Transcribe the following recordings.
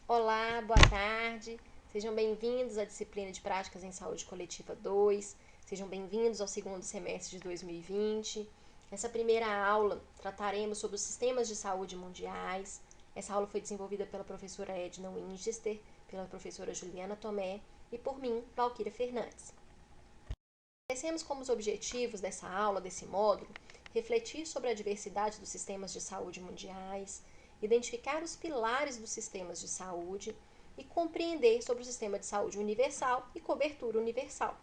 Olá, boa tarde. Sejam bem-vindos à disciplina de Práticas em Saúde Coletiva 2. Sejam bem-vindos ao segundo semestre de 2020. Nessa primeira aula, trataremos sobre os sistemas de saúde mundiais. Essa aula foi desenvolvida pela professora Edna Winchester, pela professora Juliana Tomé e por mim, Valquíria Fernandes. Estabelecemos como os objetivos dessa aula, desse módulo, refletir sobre a diversidade dos sistemas de saúde mundiais, identificar os pilares dos sistemas de saúde e compreender sobre o sistema de saúde universal e cobertura universal.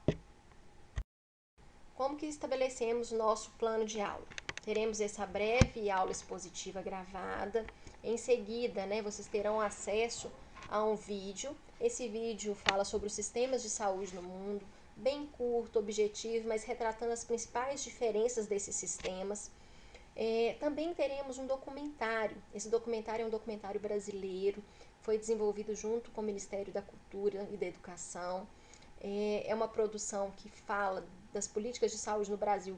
Como que estabelecemos o nosso plano de aula? Teremos essa breve aula expositiva gravada. Em seguida, vocês terão acesso a um vídeo. Esse vídeo fala sobre os sistemas de saúde no mundo, bem curto, objetivo, mas retratando as principais diferenças desses sistemas. Também teremos um documentário. Esse documentário é um documentário brasileiro, foi desenvolvido junto com o Ministério da Cultura e da Educação. É uma produção que fala das políticas de saúde no Brasil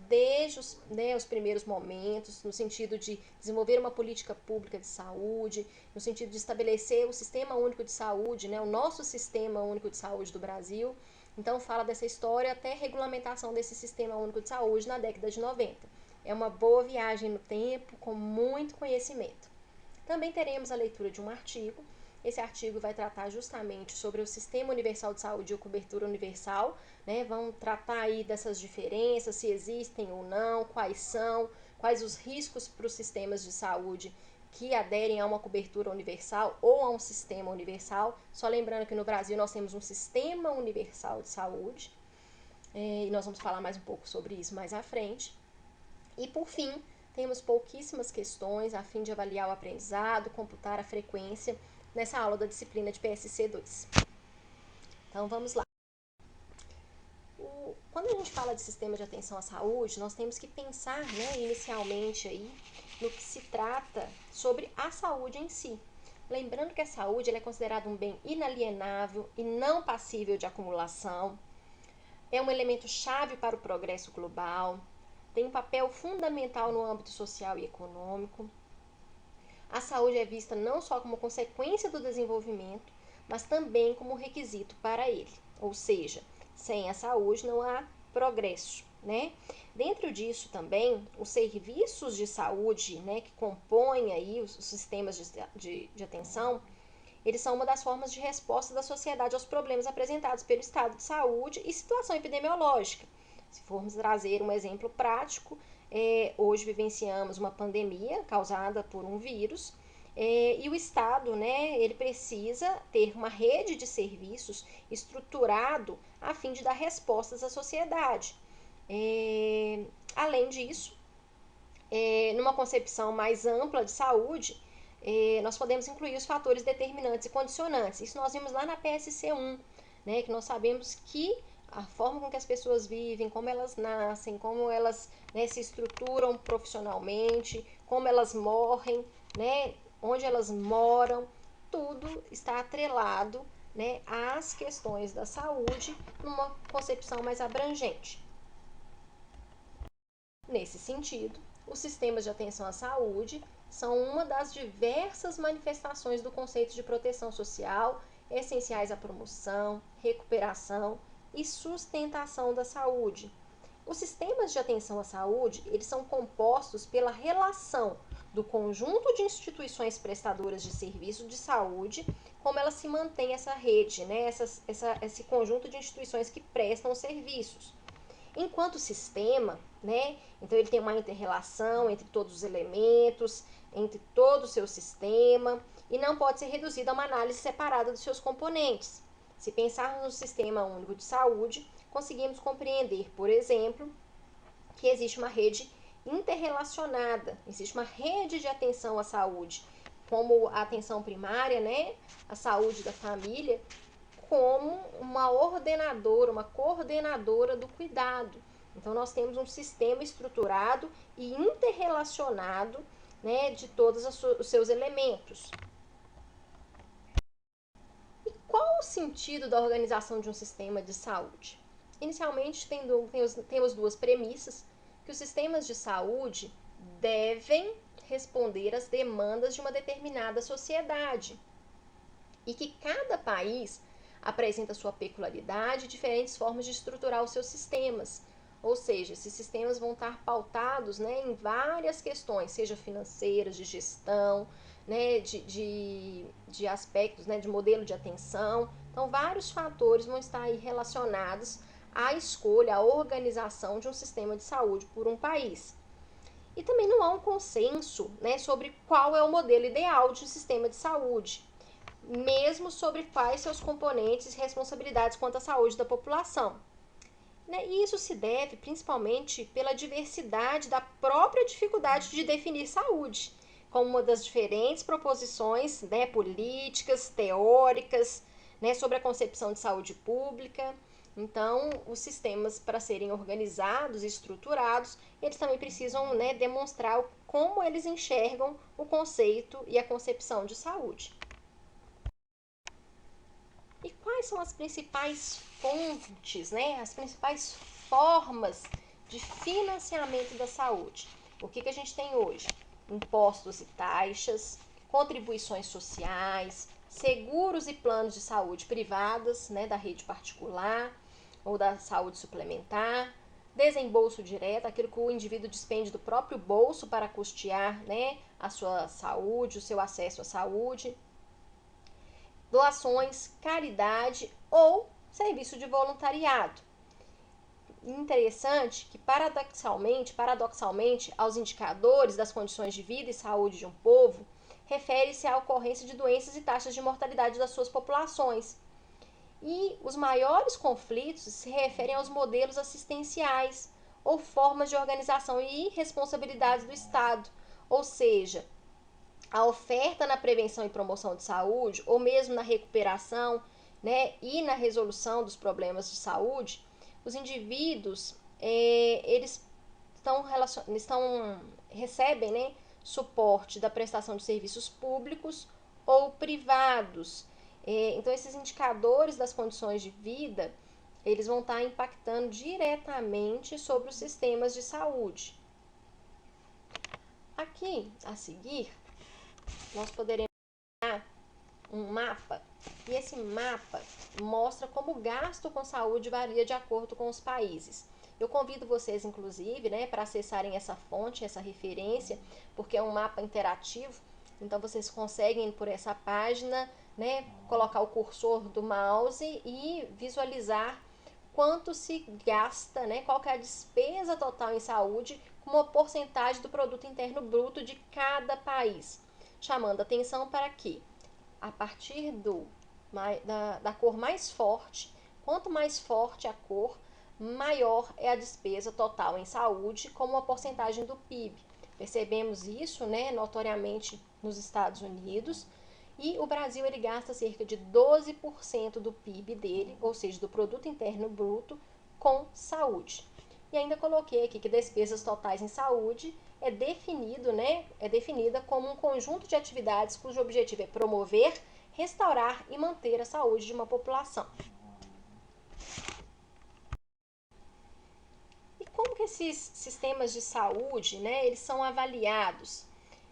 desde os primeiros momentos, no sentido de desenvolver uma política pública de saúde, no sentido de estabelecer o Sistema Único de Saúde, o nosso Sistema Único de Saúde do Brasil. Então, fala dessa história até a regulamentação desse Sistema Único de Saúde na década de 90. É uma boa viagem no tempo, com muito conhecimento. Também teremos a leitura de um artigo. Esse artigo vai tratar justamente sobre o Sistema Universal de Saúde e a cobertura universal, Vão tratar aí dessas diferenças, se existem ou não, quais são, quais os riscos para os sistemas de saúde que aderem a uma cobertura universal ou a um sistema universal. Só lembrando que no Brasil nós temos um Sistema Universal de Saúde, e nós vamos falar mais um pouco sobre isso mais à frente. E por fim, temos pouquíssimas questões a fim de avaliar o aprendizado, computar a frequência nessa aula da disciplina de PSC 2. Então vamos lá. Quando a gente fala de sistema de atenção à saúde, nós temos que pensar, inicialmente aí, no que se trata sobre a saúde em si. Lembrando que a saúde é considerada um bem inalienável e não passível de acumulação, é um elemento chave para o progresso global, tem um papel fundamental no âmbito social e econômico. A saúde é vista não só como consequência do desenvolvimento, mas também como requisito para ele. Ou seja, sem a saúde não há progresso, Dentro disso também, os serviços de saúde, que compõem aí os sistemas de atenção, eles são uma das formas de resposta da sociedade aos problemas apresentados pelo estado de saúde e situação epidemiológica. Se formos trazer um exemplo prático, hoje vivenciamos uma pandemia causada por um vírus, e o Estado, ele precisa ter uma rede de serviços estruturado a fim de dar respostas à sociedade. Além disso, numa concepção mais ampla de saúde, nós podemos incluir os fatores determinantes e condicionantes. Isso nós vimos lá na PSC 1, que nós sabemos que a forma com que as pessoas vivem, como elas nascem, como elas se estruturam profissionalmente, como elas morrem, onde elas moram, tudo está atrelado às questões da saúde numa concepção mais abrangente. Nesse sentido, os sistemas de atenção à saúde são uma das diversas manifestações do conceito de proteção social essenciais à promoção, recuperação e sustentação da saúde. Os sistemas de atenção à saúde, eles são compostos pela relação do conjunto de instituições prestadoras de serviço de saúde, como ela se mantém essa rede, esse conjunto de instituições que prestam serviços. Enquanto sistema, então ele tem uma inter-relação entre todos os elementos, entre todo o seu sistema, e não pode ser reduzido a uma análise separada dos seus componentes. Se pensarmos no Sistema Único de Saúde, conseguimos compreender, por exemplo, que existe uma rede interrelacionada, existe uma rede de atenção à saúde, como a atenção primária, a saúde da família, como uma ordenadora, uma coordenadora do cuidado. Então, nós temos um sistema estruturado e interrelacionado, de todos os seus elementos. E qual o sentido da organização de um sistema de saúde? Inicialmente, temos duas premissas, que os sistemas de saúde devem responder às demandas de uma determinada sociedade. e que cada país apresenta sua peculiaridade e diferentes formas de estruturar os seus sistemas. Ou seja, esses sistemas vão estar pautados, né, em várias questões, seja financeiras, de gestão, né, de aspectos, né, de modelo de atenção. Então, vários fatores vão estar aí relacionados à escolha, à organização de um sistema de saúde por um país. E também não há um consenso, né, sobre qual é o modelo ideal de um sistema de saúde, mesmo sobre quais seus componentes e responsabilidades quanto à saúde da população. Né? E isso se deve principalmente pela diversidade da própria dificuldade de definir saúde, como uma das diferentes proposições, né, políticas, teóricas, né, sobre a concepção de saúde pública. Então, os sistemas, para serem organizados e estruturados, eles também precisam, né, demonstrar como eles enxergam o conceito e a concepção de saúde. E quais são as principais fontes, né, as principais formas de financiamento da saúde? O que a gente tem hoje? Impostos e taxas, contribuições sociais, seguros e planos de saúde privadas, né, da rede particular ou da saúde suplementar, desembolso direto, aquilo que o indivíduo despende do próprio bolso para custear, né, a sua saúde, o seu acesso à saúde, doações, caridade ou serviço de voluntariado. Interessante que paradoxalmente, aos indicadores das condições de vida e saúde de um povo, refere-se à ocorrência de doenças e taxas de mortalidade das suas populações. E os maiores conflitos se referem aos modelos assistenciais ou formas de organização e responsabilidades do Estado, ou seja, a oferta na prevenção e promoção de saúde, ou mesmo na recuperação, né, e na resolução dos problemas de saúde, os indivíduos eles recebem, né, suporte da prestação de serviços públicos ou privados. Então, esses indicadores das condições de vida, eles vão estar impactando diretamente sobre os sistemas de saúde. Aqui, a seguir, nós poderemos um mapa, e esse mapa mostra como o gasto com saúde varia de acordo com os países. Eu convido vocês, inclusive, né, para acessarem essa fonte, essa referência, porque é um mapa interativo, então vocês conseguem por essa página, né, colocar o cursor do mouse e visualizar quanto se gasta, né, qual que é a despesa total em saúde, com uma porcentagem do produto interno bruto de cada país, chamando atenção para que a partir da cor mais forte, quanto mais forte a cor, maior é a despesa total em saúde como uma porcentagem do PIB. Percebemos isso, né, notoriamente nos Estados Unidos, e o Brasil ele gasta cerca de 12% do PIB dele, ou seja, do produto interno bruto, com saúde. E ainda coloquei aqui que despesas totais em saúde é definida como um conjunto de atividades cujo objetivo é promover, restaurar e manter a saúde de uma população. E como que esses sistemas de saúde, né, eles são avaliados?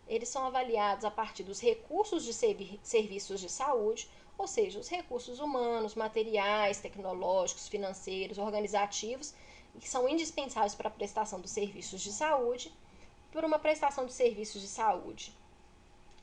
Eles são avaliados a partir dos recursos de serviços de saúde, ou seja, os recursos humanos, materiais, tecnológicos, financeiros, organizativos, que são indispensáveis para a prestação dos serviços de saúde, por uma prestação de serviços de saúde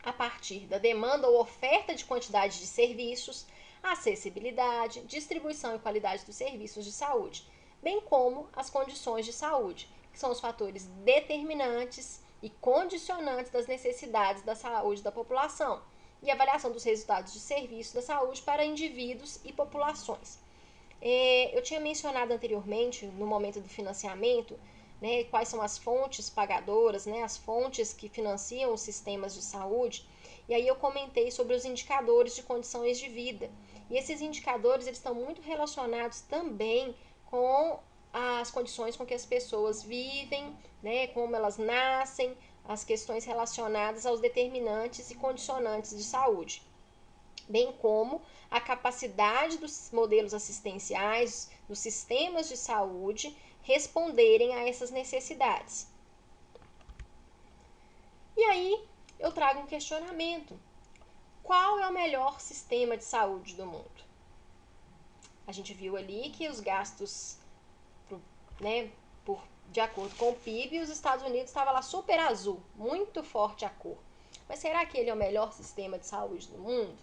a partir da demanda ou oferta de quantidade de serviços, acessibilidade, distribuição e qualidade dos serviços de saúde, bem como as condições de saúde, que são os fatores determinantes e condicionantes das necessidades da saúde da população, e avaliação dos resultados de serviços da saúde para indivíduos e populações. Eu tinha mencionado anteriormente, no momento do financiamento, né, quais são as fontes pagadoras, né, as fontes que financiam os sistemas de saúde, e aí eu comentei sobre os indicadores de condições de vida. E esses indicadores eles estão muito relacionados também com as condições com que as pessoas vivem, né, como elas nascem, as questões relacionadas aos determinantes e condicionantes de saúde, bem como a capacidade dos modelos assistenciais, dos sistemas de saúde, responderem a essas necessidades. E aí eu trago um questionamento. qual é o melhor sistema de saúde do mundo? A gente viu ali que os gastos, né, de acordo com o PIB, os Estados Unidos estava lá super azul, muito forte a cor. Mas será que ele é o melhor sistema de saúde do mundo?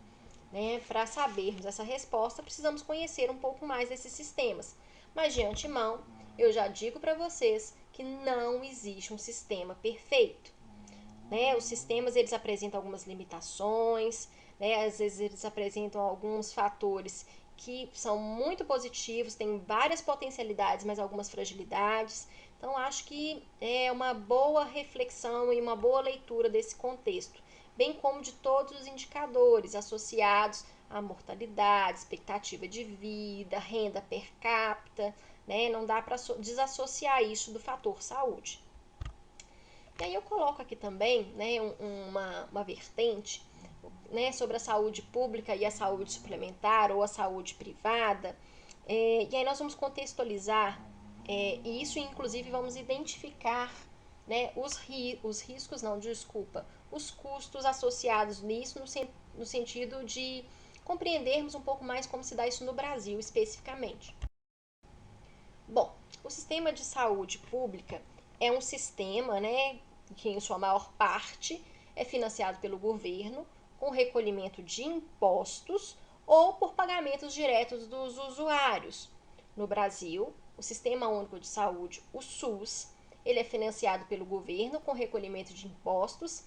Né? Para sabermos essa resposta, precisamos conhecer um pouco mais desses sistemas. Mas de antemão, eu já digo para vocês que não existe um sistema perfeito. Né? Os sistemas eles apresentam algumas limitações, né? Às vezes eles apresentam alguns fatores que são muito positivos, têm várias potencialidades, mas algumas fragilidades. Então, acho que é uma boa reflexão e uma boa leitura desse contexto, bem como de todos os indicadores associados à mortalidade, expectativa de vida, renda per capita, né? Não dá para desassociar isso do fator saúde. E aí eu coloco aqui também, né, uma vertente, né, sobre a saúde pública e a saúde suplementar ou a saúde privada. E aí nós vamos contextualizar e isso, inclusive, vamos identificar, né, os riscos, não, desculpa, os custos associados nisso no sentido de compreendermos um pouco mais como se dá isso no Brasil especificamente. Bom, o sistema de saúde pública é um sistema, né, que em sua maior parte é financiado pelo governo, com recolhimento de impostos ou por pagamentos diretos dos usuários. No Brasil, o Sistema Único de Saúde, o SUS, ele é financiado pelo governo com recolhimento de impostos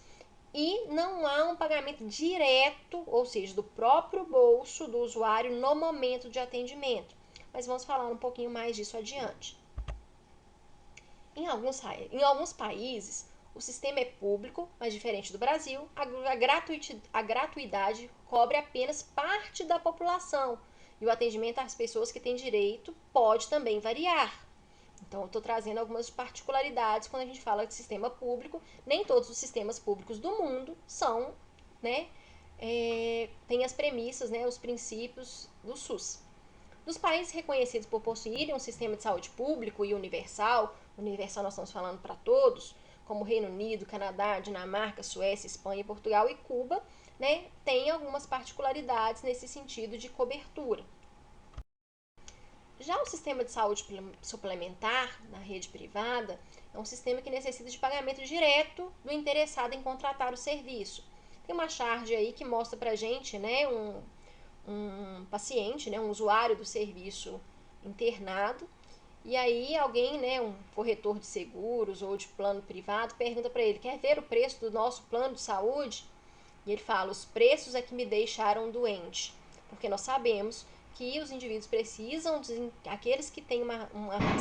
e não há um pagamento direto, ou seja, do próprio bolso do usuário no momento de atendimento. Mas vamos falar um pouquinho mais disso adiante. Em alguns países, o sistema é público, mas diferente do Brasil, a gratuidade cobre apenas parte da população e o atendimento às pessoas que têm direito pode também variar. Então, eu estou trazendo algumas particularidades quando a gente fala de sistema público. Nem todos os sistemas públicos do mundo são, né, têm as premissas, né, os princípios do SUS. Nos países reconhecidos por possuírem um sistema de saúde público e universal nós estamos falando para todos, como Reino Unido, Canadá, Dinamarca, Suécia, Espanha, Portugal e Cuba, né, tem algumas particularidades nesse sentido de cobertura. Já o sistema de saúde suplementar na rede privada é um sistema que necessita de pagamento direto do interessado em contratar o serviço. Tem uma charge aí que mostra pra gente, né, um paciente, né, um usuário do serviço internado, e aí alguém, né, um corretor de seguros ou de plano privado, pergunta para ele, quer ver o preço do nosso plano de saúde? E ele fala, os preços é que me deixaram doente, porque nós sabemos que os indivíduos precisam, aqueles que têm uma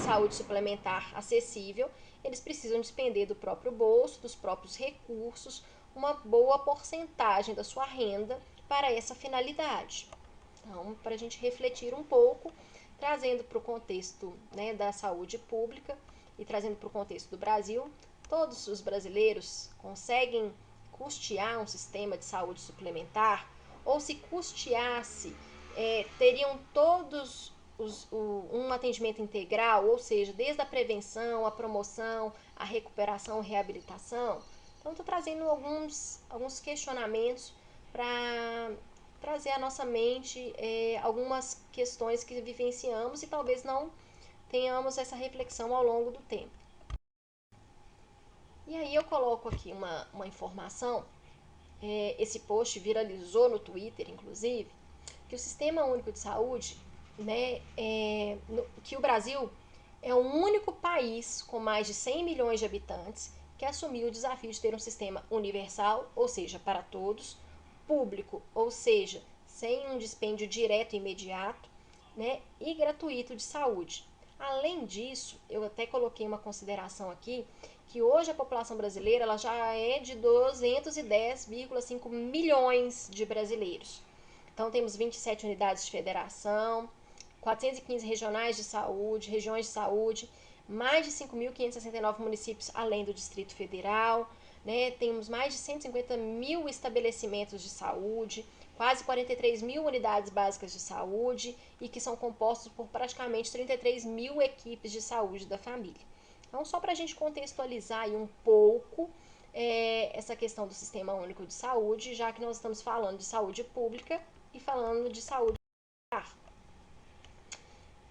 saúde suplementar acessível, eles precisam despender do próprio bolso, dos próprios recursos, uma boa porcentagem da sua renda para essa finalidade. Então, para a gente refletir um pouco, trazendo para o contexto, né, da saúde pública e trazendo para o contexto do Brasil, todos os brasileiros conseguem custear um sistema de saúde suplementar? Ou se custeasse, teriam todos um atendimento integral, ou seja, desde a prevenção, a promoção, a recuperação e reabilitação? Então, estou trazendo alguns questionamentos para trazer à nossa mente algumas questões que vivenciamos e talvez não tenhamos essa reflexão ao longo do tempo. E aí eu coloco aqui uma informação, esse post viralizou no Twitter, inclusive, que o Sistema Único de Saúde, né, que o Brasil é o único país com mais de 100 milhões de habitantes que assumiu o desafio de ter um sistema universal, ou seja, para todos, público, ou seja, sem um dispêndio direto e imediato, né, e gratuito de saúde. Além disso, eu até coloquei uma consideração aqui, que hoje a população brasileira ela já é de 210,5 milhões de brasileiros. Então, temos 27 unidades de federação, 415 regionais de saúde, regiões de saúde, mais de 5.569 municípios além do Distrito Federal, né? Temos mais de 150 mil estabelecimentos de saúde, quase 43 mil unidades básicas de saúde e que são compostos por praticamente 33 mil equipes de saúde da família. Então, só para a gente contextualizar aí um pouco essa questão do Sistema Único de Saúde, já que nós estamos falando de saúde pública e falando de saúde particular.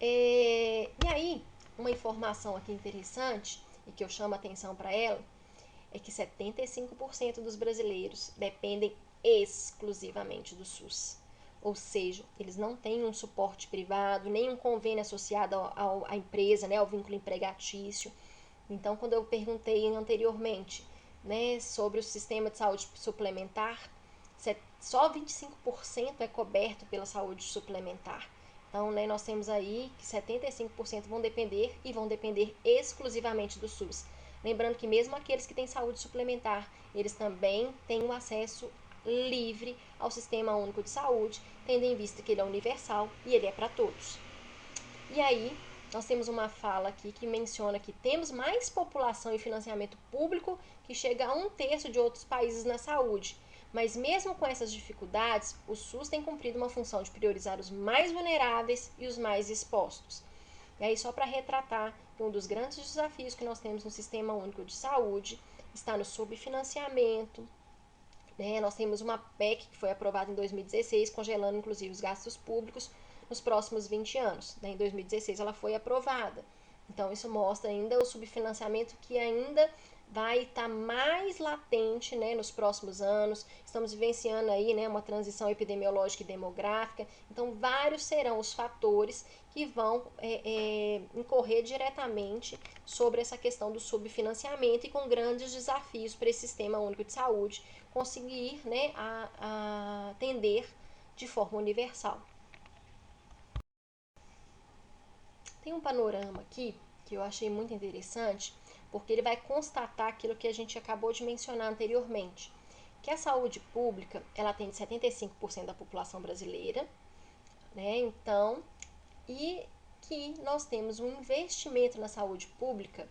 E aí, uma informação aqui interessante, e que eu chamo a atenção para ela, é que 75% dos brasileiros dependem exclusivamente do SUS. Ou seja, eles não têm um suporte privado, nem um convênio associado à empresa, né, ao vínculo empregatício. Então, quando eu perguntei anteriormente, né, sobre o sistema de saúde suplementar, só 25% é coberto pela saúde suplementar. Então, né, nós temos aí que 75% vão depender exclusivamente do SUS. Lembrando que mesmo aqueles que têm saúde suplementar, eles também têm um acesso livre ao Sistema Único de Saúde, tendo em vista que ele é universal e ele é para todos. E aí, nós temos uma fala aqui que menciona que temos mais população e financiamento público que chega a 1/3 de outros países na saúde. Mas mesmo com essas dificuldades, o SUS tem cumprido uma função de priorizar os mais vulneráveis e os mais expostos. E aí, só para retratar, um dos grandes desafios que nós temos no Sistema Único de Saúde está no subfinanciamento. Nós temos uma PEC que foi aprovada em 2016, congelando inclusive os gastos públicos nos próximos 20 anos. Em 2016 ela foi aprovada. Então isso mostra ainda o subfinanciamento que ainda vai estar mais latente, nos próximos anos. Estamos vivenciando aí, uma transição epidemiológica e demográfica. Então vários serão os fatores que vão incorrer diretamente sobre essa questão do subfinanciamento e com grandes desafios para esse Sistema Único de Saúde conseguir atender de forma universal. Tem um panorama aqui que eu achei muito interessante, porque ele vai constatar aquilo que a gente acabou de mencionar anteriormente, que a saúde pública ela atende 75% da população brasileira, então, e que nós temos um investimento na saúde pública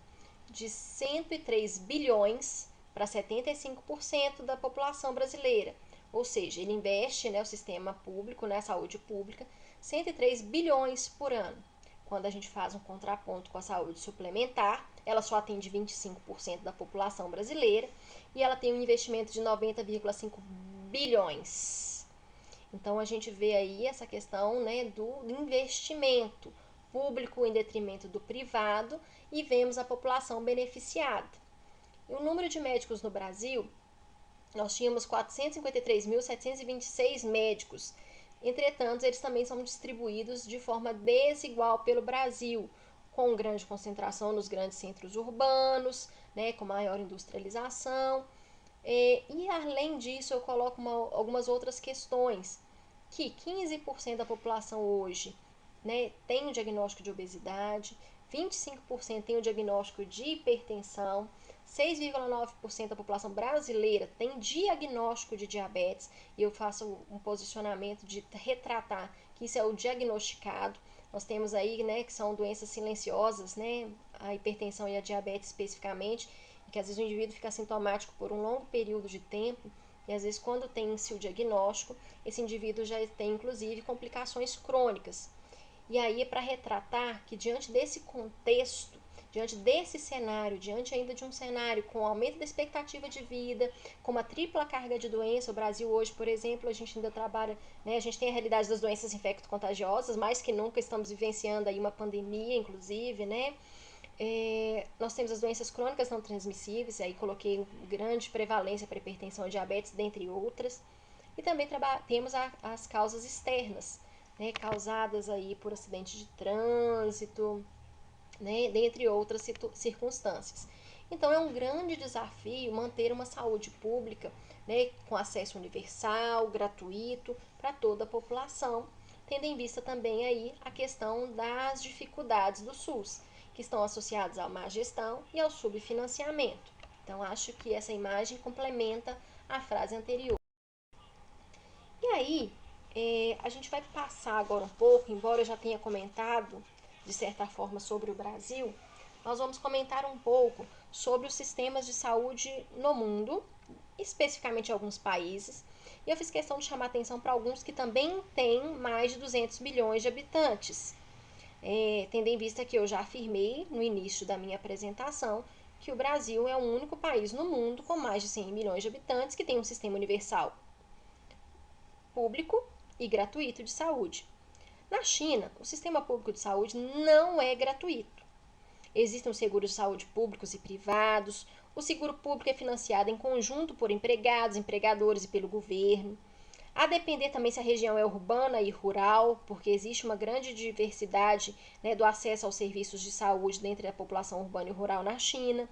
de 103 bilhões para 75% da população brasileira. Ou seja, ele investe, o sistema público, a saúde pública, 103 bilhões por ano. Quando a gente faz um contraponto com a saúde suplementar, ela só atende 25% da população brasileira e ela tem um investimento de 90,5 bilhões. Então a gente vê aí essa questão, do investimento público em detrimento do privado e vemos a população beneficiada. E o número de médicos no Brasil, nós tínhamos 453.726 médicos. Entretanto, eles também são distribuídos de forma desigual pelo Brasil, com grande concentração nos grandes centros urbanos, com maior industrialização. E além disso, eu coloco algumas outras questões, que 15% da população hoje tem um diagnóstico de obesidade, 25% tem o diagnóstico de hipertensão, 6,9% da população brasileira tem diagnóstico de diabetes, e eu faço um posicionamento de retratar que isso é o diagnosticado. Nós temos aí, que são doenças silenciosas, a hipertensão e a diabetes especificamente, que às vezes o indivíduo fica assintomático por um longo período de tempo, e às vezes quando tem-se o diagnóstico, esse indivíduo já tem inclusive complicações crônicas. E aí é para retratar que diante desse contexto, diante desse cenário, diante ainda de um cenário com aumento da expectativa de vida, com uma tripla carga de doença, o Brasil hoje, por exemplo, a gente ainda trabalha, a gente tem a realidade das doenças infecto-contagiosas, mais que nunca estamos vivenciando aí uma pandemia, inclusive, nós temos as doenças crônicas não transmissíveis, aí coloquei grande prevalência para hipertensão e diabetes, dentre outras, e também temos as causas externas, causadas aí por acidente de trânsito, dentre outras circunstâncias. Então é um grande desafio manter uma saúde pública, com acesso universal, gratuito para toda a população, tendo em vista também aí a questão das dificuldades do SUS, que estão associadas à má gestão e ao subfinanciamento. Então acho que essa imagem complementa a frase anterior. E aí, a gente vai passar agora um pouco, embora eu já tenha comentado de certa forma sobre o Brasil, nós vamos comentar um pouco sobre os sistemas de saúde no mundo, especificamente em alguns países, e eu fiz questão de chamar atenção para alguns que também têm mais de 200 milhões de habitantes, tendo em vista que eu já afirmei no início da minha apresentação que o Brasil é o único país no mundo com mais de 100 milhões de habitantes que tem um sistema universal público e gratuito de saúde. Na China, o sistema público de saúde não é gratuito. Existem os seguros de saúde públicos e privados. O seguro público é financiado em conjunto por empregados, empregadores e pelo governo. A depender também se a região é urbana e rural, porque existe uma grande diversidade, né, do acesso aos serviços de saúde dentro da população urbana e rural na China.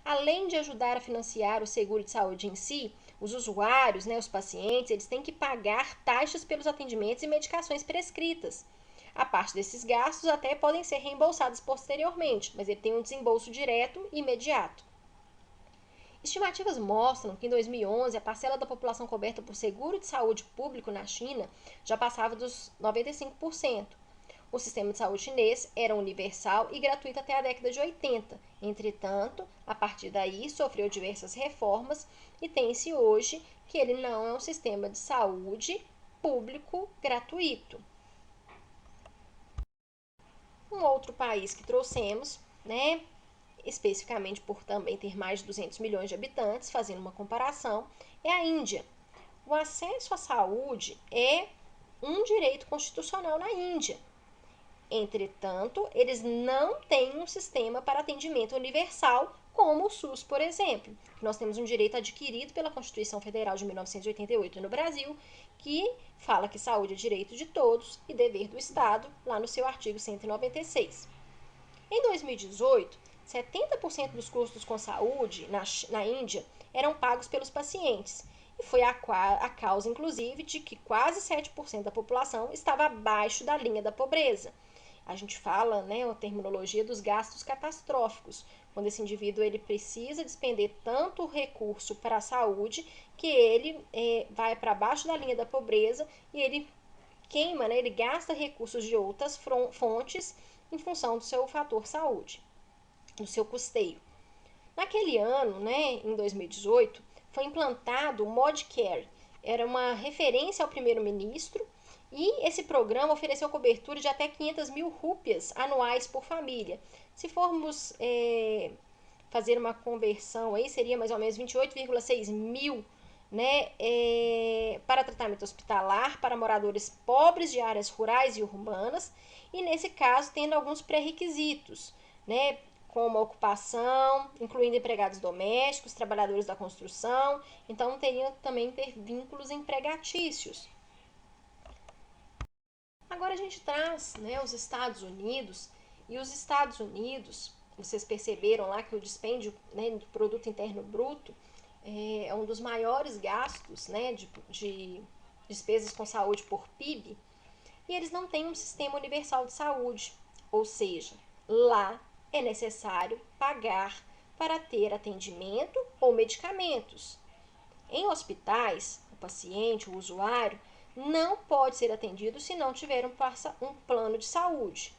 Além de ajudar a financiar o seguro de saúde em si, os usuários, né, os pacientes, eles têm que pagar taxas pelos atendimentos e medicações prescritas. A parte desses gastos até podem ser reembolsados posteriormente, mas ele tem um desembolso direto e imediato. Estimativas mostram que em 2011 a parcela da população coberta por seguro de saúde público na China já passava dos 95%. O sistema de saúde chinês era universal e gratuito até a década de 80. Entretanto, a partir daí sofreu diversas reformas e tem-se hoje que ele não é um sistema de saúde público gratuito. Um outro país que trouxemos, né, especificamente por também ter mais de 200 milhões de habitantes, fazendo uma comparação, é a Índia. O acesso à saúde é um direito constitucional na Índia. Entretanto, eles não têm um sistema para atendimento universal, como o SUS, por exemplo. Nós temos um direito adquirido pela Constituição Federal de 1988 no Brasil, que fala que saúde é direito de todos e dever do Estado, lá no seu artigo 196. Em 2018, 70% dos custos com saúde na Índia eram pagos pelos pacientes, e foi a causa, inclusive, de que quase 7% da população estava abaixo da linha da pobreza. A gente fala, né, a terminologia dos gastos catastróficos, quando esse indivíduo ele precisa despender tanto recurso para a saúde que ele vai para baixo da linha da pobreza e ele queima, né, ele gasta recursos de outras fontes em função do seu fator saúde, do seu custeio. Naquele ano, né, em 2018, foi implantado o Modcare. Era uma referência ao primeiro-ministro e esse programa ofereceu cobertura de até 500 mil rúpias anuais por família. Se formos fazer uma conversão, aí seria mais ou menos 28,6 mil, né, para tratamento hospitalar para moradores pobres de áreas rurais e urbanas, e nesse caso tendo alguns pré-requisitos, né, como a ocupação, incluindo empregados domésticos, trabalhadores da construção, então teriam também ter vínculos empregatícios. Agora a gente traz, né, os Estados Unidos, e os Estados Unidos, vocês perceberam lá que o dispêndio, né, do produto interno bruto é um dos maiores gastos, né, de despesas com saúde por PIB, e eles não têm um sistema universal de saúde, ou seja, lá é necessário pagar para ter atendimento ou medicamentos. Em hospitais, o paciente, o usuário, não pode ser atendido se não tiver um plano de saúde.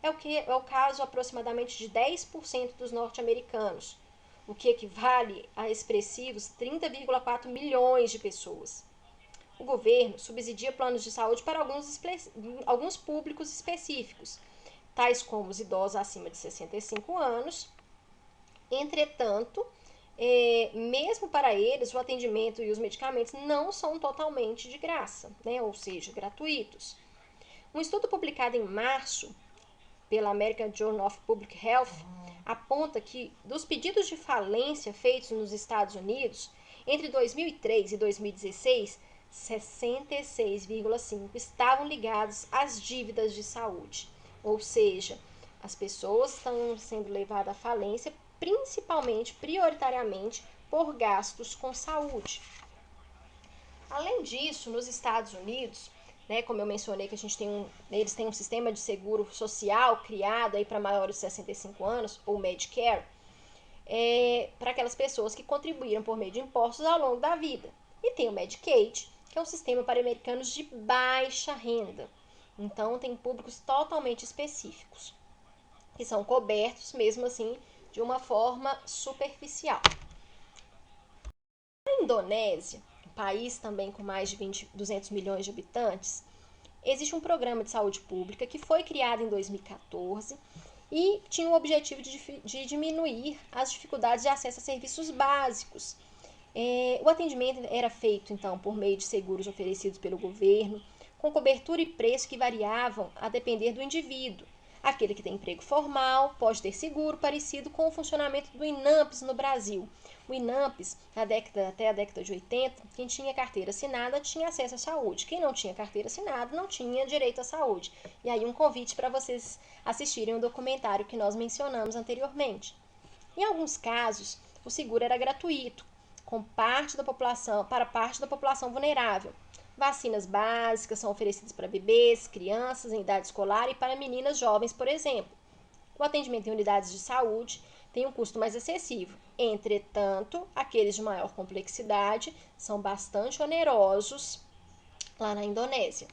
É o caso aproximadamente de 10% dos norte-americanos, o que equivale a expressivos 30,4 milhões de pessoas. O governo subsidia planos de saúde para alguns públicos específicos, tais como os idosos acima de 65 anos. Entretanto, mesmo para eles, o atendimento e os medicamentos não são totalmente de graça, né? Ou seja, gratuitos. Um estudo publicado em março pela American Journal of Public Health aponta que dos pedidos de falência feitos nos Estados Unidos, entre 2003 e 2016, 66,5% estavam ligados às dívidas de saúde. Ou seja, as pessoas estão sendo levadas à falência principalmente, prioritariamente, por gastos com saúde. Além disso, nos Estados Unidos, né, como eu mencionei que eles têm um sistema de seguro social criado aí para maiores de 65 anos, ou Medicare, para aquelas pessoas que contribuíram por meio de impostos ao longo da vida. E tem o Medicaid, que é um sistema para americanos de baixa renda. Então, tem públicos totalmente específicos, que são cobertos, mesmo assim, de uma forma superficial. Na Indonésia, um país também com mais de 200 milhões de habitantes, existe um programa de saúde pública que foi criado em 2014 e tinha o objetivo de diminuir as dificuldades de acesso a serviços básicos. O atendimento era feito, então, por meio de seguros oferecidos pelo governo, com cobertura e preço que variavam a depender do indivíduo. Aquele que tem emprego formal pode ter seguro parecido com o funcionamento do INAMPS no Brasil. O INAMPS, até a década de 80, quem tinha carteira assinada tinha acesso à saúde. Quem não tinha carteira assinada não tinha direito à saúde. E aí um convite para vocês assistirem o documentário que nós mencionamos anteriormente. Em alguns casos, o seguro era gratuito, para parte da população vulnerável. Vacinas básicas são oferecidas para bebês, crianças em idade escolar e para meninas jovens, por exemplo. O atendimento em unidades de saúde tem um custo mais acessível. Entretanto, aqueles de maior complexidade são bastante onerosos lá na Indonésia.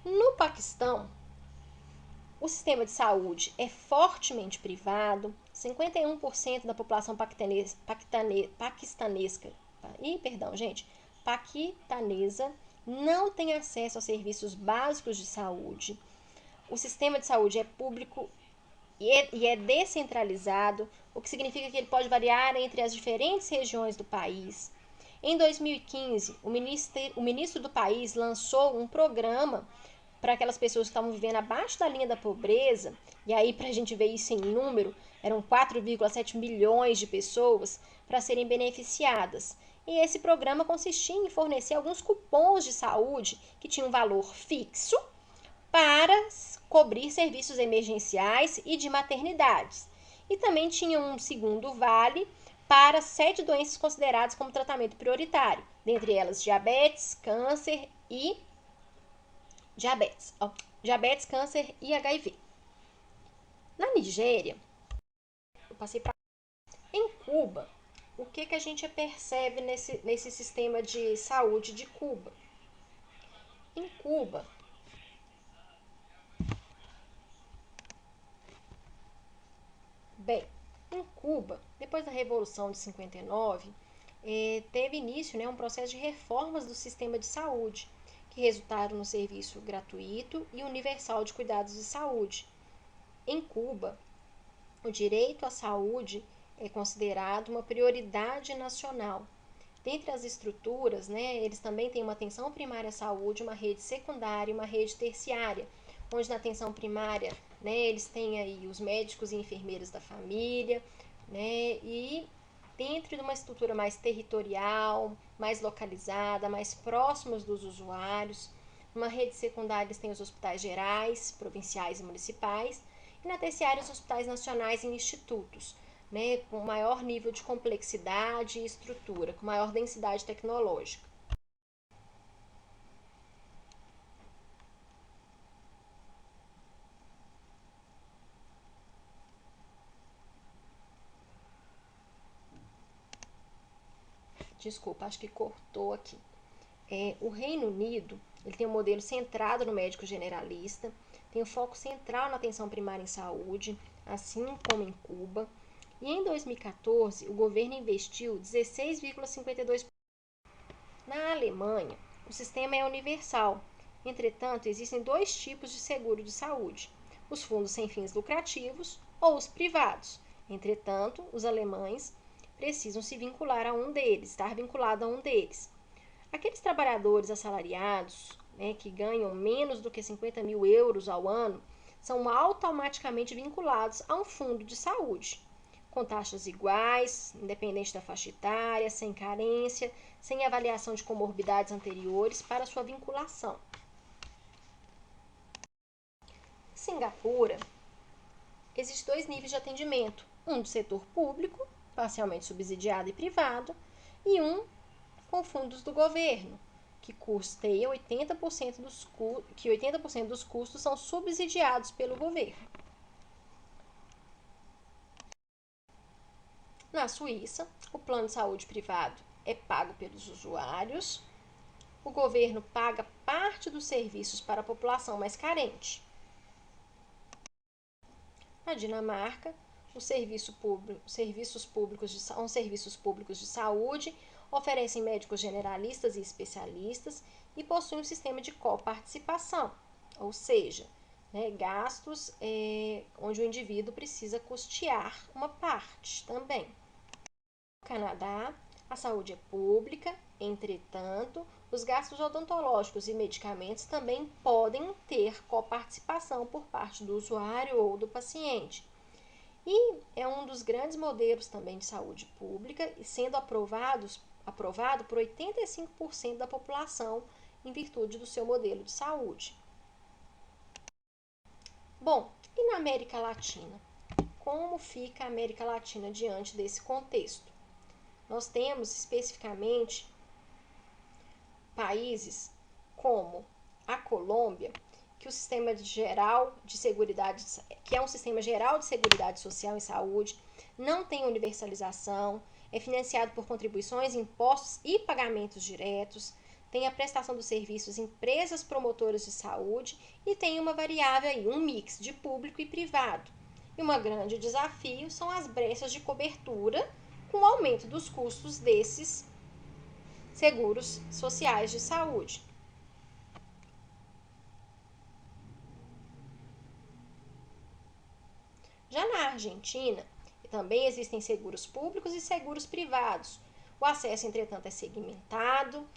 No Paquistão, o sistema de saúde é fortemente privado. 51% da população paquistanesa não tem acesso a serviços básicos de saúde. O sistema de saúde é público e é descentralizado, o que significa que ele pode variar entre as diferentes regiões do país. Em 2015, o ministro do país lançou um programa para aquelas pessoas que estavam vivendo abaixo da linha da pobreza, e aí para a gente ver isso em número, eram 4,7 milhões de pessoas para serem beneficiadas. E esse programa consistia em fornecer alguns cupons de saúde que tinham um valor fixo para cobrir serviços emergenciais e de maternidades. E também tinha um segundo vale para 7 doenças consideradas como tratamento prioritário, dentre elas diabetes, câncer, câncer e HIV. Na Nigéria, eu passei para em Cuba, o que a gente percebe nesse sistema de saúde de Cuba? Em Cuba, depois da Revolução de 59, teve início, um processo de reformas do sistema de saúde, que resultaram no serviço gratuito e universal de cuidados de saúde. Em Cuba, o direito à saúde é considerado uma prioridade nacional. Dentre as estruturas, eles também têm uma atenção primária à saúde, uma rede secundária e uma rede terciária, onde na atenção primária, eles têm aí os médicos e enfermeiras da família, e dentro de uma estrutura mais territorial, mais localizada, mais próximos dos usuários. Numa rede secundária, eles têm os hospitais gerais, provinciais e municipais, e na terciária, os hospitais nacionais e institutos, com maior nível de complexidade e estrutura, com maior densidade tecnológica. Desculpa, acho que cortou aqui. O Reino Unido, ele tem um modelo centrado no médico generalista, tem um foco central na atenção primária em saúde, assim como em Cuba. E em 2014, o governo investiu 16,52%. Na Alemanha, o sistema é universal. Entretanto, existem dois tipos de seguro de saúde: os fundos sem fins lucrativos ou os privados. Entretanto, os alemães precisam se vincular a um deles, estar vinculado a um deles. Aqueles trabalhadores assalariados, que ganham menos do que 50 mil euros ao ano, são automaticamente vinculados a um fundo de saúde, com taxas iguais, independente da faixa etária, sem carência, sem avaliação de comorbidades anteriores para sua vinculação. Em Singapura, existem 2 níveis de atendimento: um do setor público, parcialmente subsidiado e privado, e um com fundos do governo, que custeia 80% dos custos são subsidiados pelo governo. Na Suíça, o plano de saúde privado é pago pelos usuários. O governo paga parte dos serviços para a população mais carente. Na Dinamarca, os serviços públicos de saúde oferecem médicos generalistas e especialistas e possuem um sistema de coparticipação, ou seja, né, gastos onde o indivíduo precisa custear uma parte também. No Canadá, a saúde é pública, entretanto, os gastos odontológicos e medicamentos também podem ter coparticipação por parte do usuário ou do paciente. E é um dos grandes modelos também de saúde pública, e sendo aprovado por 85% da população em virtude do seu modelo de saúde. Bom, e na América Latina? Como fica a América Latina diante desse contexto? Nós temos especificamente países como a Colômbia, que o sistema geral de seguridade, que é um sistema geral de seguridade social e saúde, não tem universalização, é financiado por contribuições, impostos e pagamentos diretos, tem a prestação dos serviços empresas promotoras de saúde e tem uma variável aí, um mix de público e privado. E um grande desafio são as brechas de cobertura com o aumento dos custos desses seguros sociais de saúde. Já na Argentina, também existem seguros públicos e seguros privados. O acesso, entretanto, é segmentado,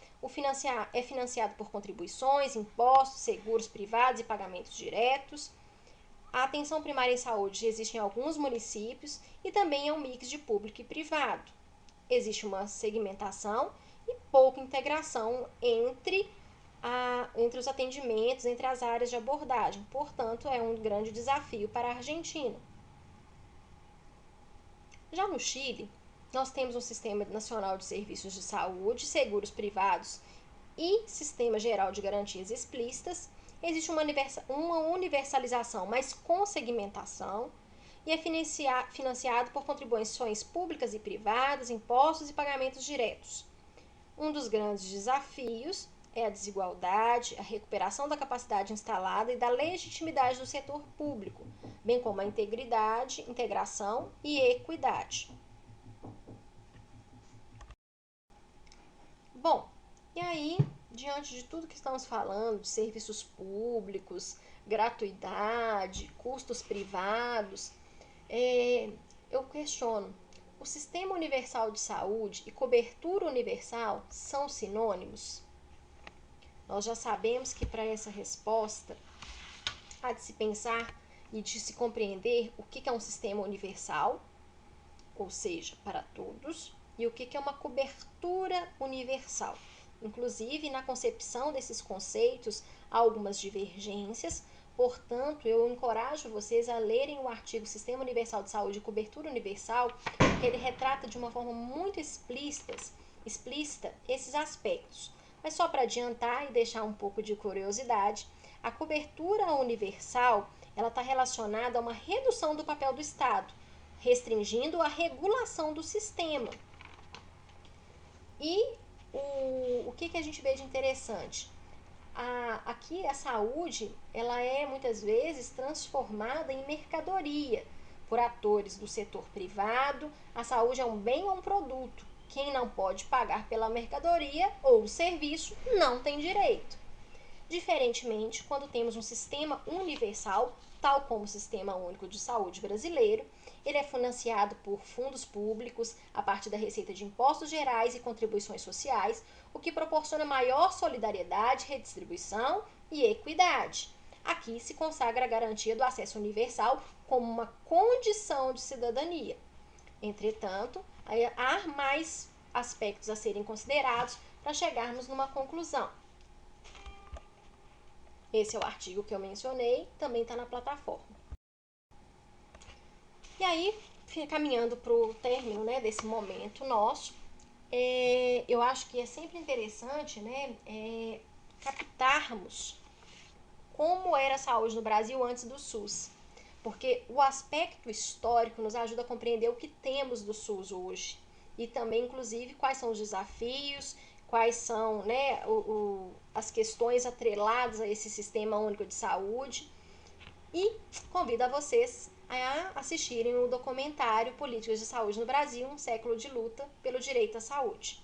é financiado por contribuições, impostos, seguros privados e pagamentos diretos. A atenção primária em saúde existe em alguns municípios e também é um mix de público e privado. Existe uma segmentação e pouca integração entre os atendimentos, entre as áreas de abordagem. Portanto, é um grande desafio para a Argentina. Já no Chile, nós temos um Sistema Nacional de Serviços de Saúde, seguros privados e Sistema Geral de Garantias Explícitas. Existe uma universalização, mas com segmentação, e é financiado por contribuições públicas e privadas, impostos e pagamentos diretos. Um dos grandes desafios é a desigualdade, a recuperação da capacidade instalada e da legitimidade do setor público, bem como a integridade, integração e equidade. Bom, e aí, diante de tudo que estamos falando, de serviços públicos, gratuidade, custos privados, eu questiono: o Sistema Universal de Saúde e cobertura universal são sinônimos? Nós já sabemos que para essa resposta há de se pensar e de se compreender o que é um sistema universal, ou seja, para todos, e o que é uma cobertura universal. Inclusive, na concepção desses conceitos, há algumas divergências. Portanto, eu encorajo vocês a lerem o artigo Sistema Universal de Saúde e Cobertura Universal, porque ele retrata de uma forma muito explícita esses aspectos. Mas só para adiantar e deixar um pouco de curiosidade, a cobertura universal ela está relacionada a uma redução do papel do Estado, restringindo a regulação do sistema. E o que a gente vê de interessante? Aqui a saúde ela é muitas vezes transformada em mercadoria por atores do setor privado. A saúde é um bem ou um produto. Quem não pode pagar pela mercadoria ou serviço não tem direito. Diferentemente, quando temos um sistema universal, tal como o Sistema Único de Saúde brasileiro, ele é financiado por fundos públicos a partir da receita de impostos gerais e contribuições sociais, o que proporciona maior solidariedade, redistribuição e equidade. Aqui se consagra a garantia do acesso universal como uma condição de cidadania. Entretanto, há mais aspectos a serem considerados para chegarmos numa conclusão. Esse é o artigo que eu mencionei, também está na plataforma. E aí, caminhando para o término, né, desse momento nosso, eu acho que é sempre interessante, né, captarmos como era a saúde no Brasil antes do SUS. Porque o aspecto histórico nos ajuda a compreender o que temos do SUS hoje. E também, inclusive, quais são os desafios, quais são, né, as questões atreladas a esse Sistema Único de Saúde. E convido a vocês a assistirem o documentário Políticas de Saúde no Brasil, um século de luta pelo direito à saúde.